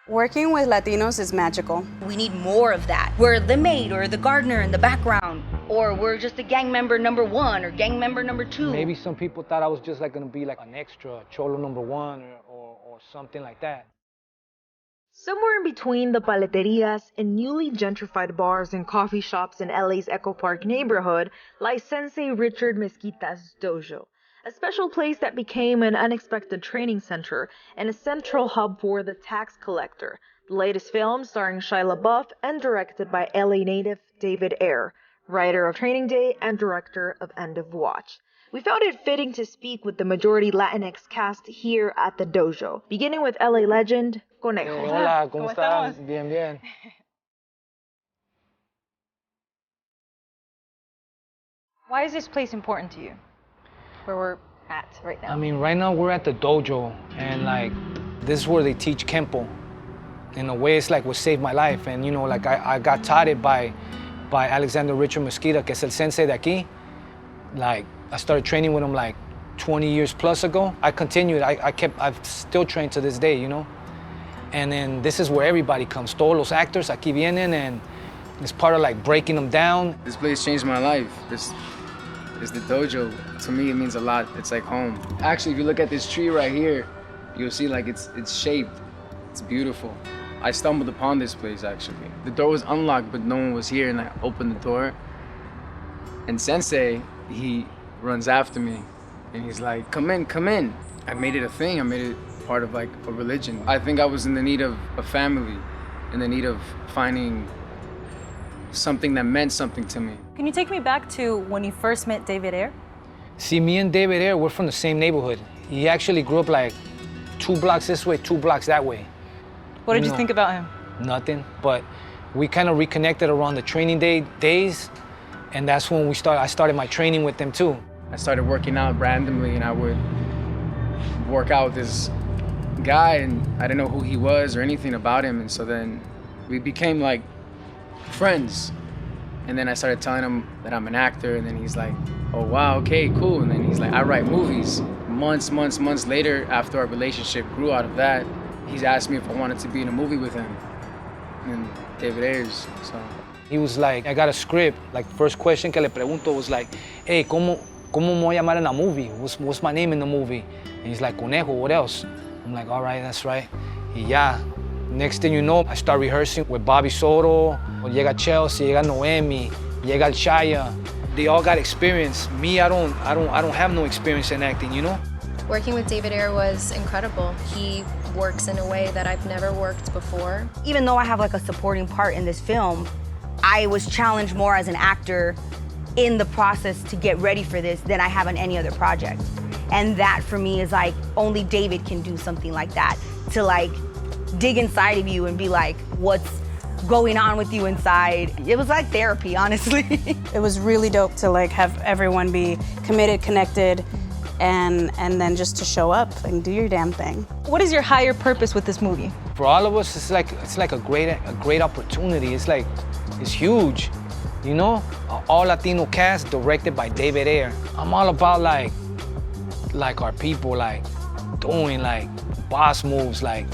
Working with Latinos is magical. We need more of that. We're the maid or the gardener in the background, or we're just a gang member number 1 or gang member number 2. Maybe some people thought I was just like gonna be like an extra, cholo number 1 or something like that. Somewhere in between the paleterias and newly gentrified bars and coffee shops in LA's Echo Park neighborhood lies Sensei Richard Mezquita's dojo, a special place that became an unexpected training center and a central hub for The Tax Collector, the latest film starring Shia LaBeouf and directed by LA native David Ayer, writer of Training Day and director of End of Watch. We found it fitting to speak with the majority Latinx cast here at the dojo, beginning with LA legend Conejo. Hola, ¿cómo estás? Bien, bien. Why is this place important to you, where we're at right now? I mean, right now we're at the dojo, and like, this is where they teach Kempo. In a way, it's like what saved my life. And you know, like I got taught it by Alexander Richard Mezquita, que es el sensei de aquí. Like, I started training with him like 20 years plus ago. I continued, I've still trained to this day, you know? And then this is where everybody comes. Todos los actors aquí vienen, and it's part of like breaking them down. This place changed my life. This is the dojo. To me, it means a lot. It's like home. Actually, if you look at this tree right here, you'll see like it's shaped. It's beautiful. I stumbled upon this place actually. The door was unlocked, but no one was here, and I opened the door. And Sensei, he runs after me, and he's like, come in, come in. I made it a thing. I made it part of like a religion. I think I was in the need of a family, in the need of finding something that meant something to me. Can you take me back to when you first met David Ayer? See, me and David Ayer, we're from the same neighborhood. He actually grew up like 2 blocks this way, 2 blocks that way. What did you think about him? Nothing, but we kind of reconnected around the training day days, and that's when I started my training with them too. I started working out randomly, and I would work out with this guy, and I didn't know who he was or anything about him, and so then we became like friends. And then I started telling him that I'm an actor, and then he's like, oh wow, okay, cool. And then he's like, I write movies. Months later, after our relationship grew out of that, he's asked me if I wanted to be in a movie with him, and David Ayers, so. He was like, I got a script. Like, first question que le pregunto was like, hey, ¿cómo me voy a llamar in a movie? What's my name in the movie? And he's like, Conejo, what else? I'm like, all right, that's right. Y ya. Next thing you know, I start rehearsing with Bobby Soto, llega Chelsea, llega Noemi, llega el Shia. They all got experience. Me, I don't have no experience in acting, you know? Working with David Ayer was incredible. He works in a way that I've never worked before. Even though I have like a supporting part in this film, I was challenged more as an actor in the process to get ready for this than I have on any other project. And that for me is like, only David can do something like that, to like dig inside of you and be like, what's going on with you inside? It was like therapy, honestly. It was really dope to like have everyone be committed, connected, and then just to show up and do your damn thing. What is your higher purpose with this movie? For all of us, it's like a great opportunity. It's huge, you know? All Latino cast directed by David Ayer. I'm all about like our people like doing like boss moves, like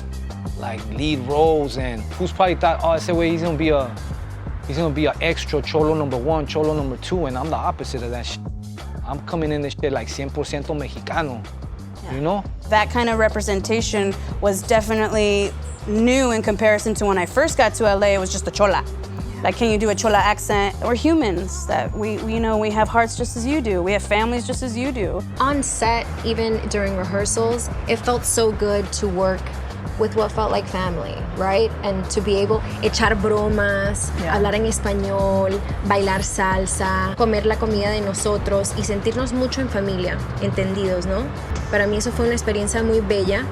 lead roles, and who's probably thought, oh, ese way he's gonna be a extra cholo number 1, cholo number 2, and I'm the opposite of that shit. I'm coming in this shit like 100% Mexicano, you know? That kind of representation was definitely new in comparison to when I first got to LA. It was just a chola. Like, can you do a chola accent? We're humans, that we have hearts just as you do. We have families just as you do. On set, even during rehearsals, it felt so good to work with what felt like family, right? And to be able echar bromas, hablar en español, bailar salsa, comer la comida de nosotros y sentirnos mucho en familia, entendidos, ¿no? Para mí eso fue una experiencia muy bella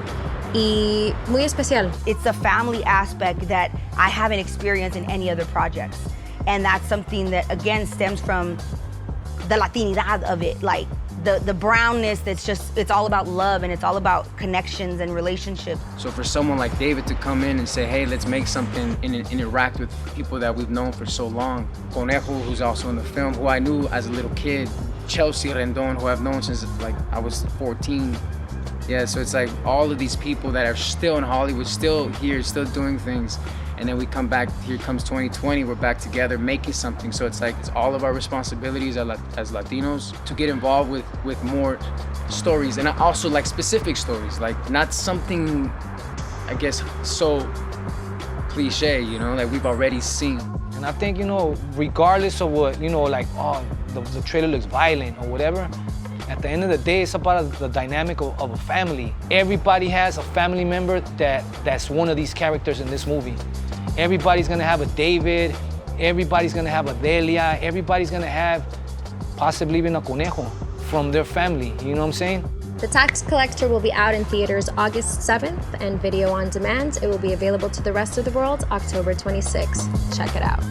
y muy especial. It's a family aspect that I haven't experienced in any other projects. And that's something that, again, stems from the Latinidad of it, like the brownness that's just, it's all about love and it's all about connections and relationships. So for someone like David to come in and say, hey, let's make something and interact with people that we've known for so long. Conejo, who's also in the film, who I knew as a little kid. Chelsea, Rendon, who I've known since like I was 14. Yeah, so it's like all of these people that are still in Hollywood, still here, still doing things. And then we come back, here comes 2020, we're back together making something. So it's like, it's all of our responsibilities as Latinos to get involved with more stories. And also like specific stories, like not something, I guess, so cliche, you know, that we've already seen. And I think, you know, regardless of what, you know, like, oh, the trailer looks violent or whatever, at the end of the day, it's about the dynamic of a family. Everybody has a family member that's one of these characters in this movie. Everybody's gonna have a David, everybody's gonna have a Delia, everybody's gonna have possibly even a Conejo from their family, you know what I'm saying? The Tax Collector will be out in theaters August 7th and video on demand. It will be available to the rest of the world October 26th. Check it out.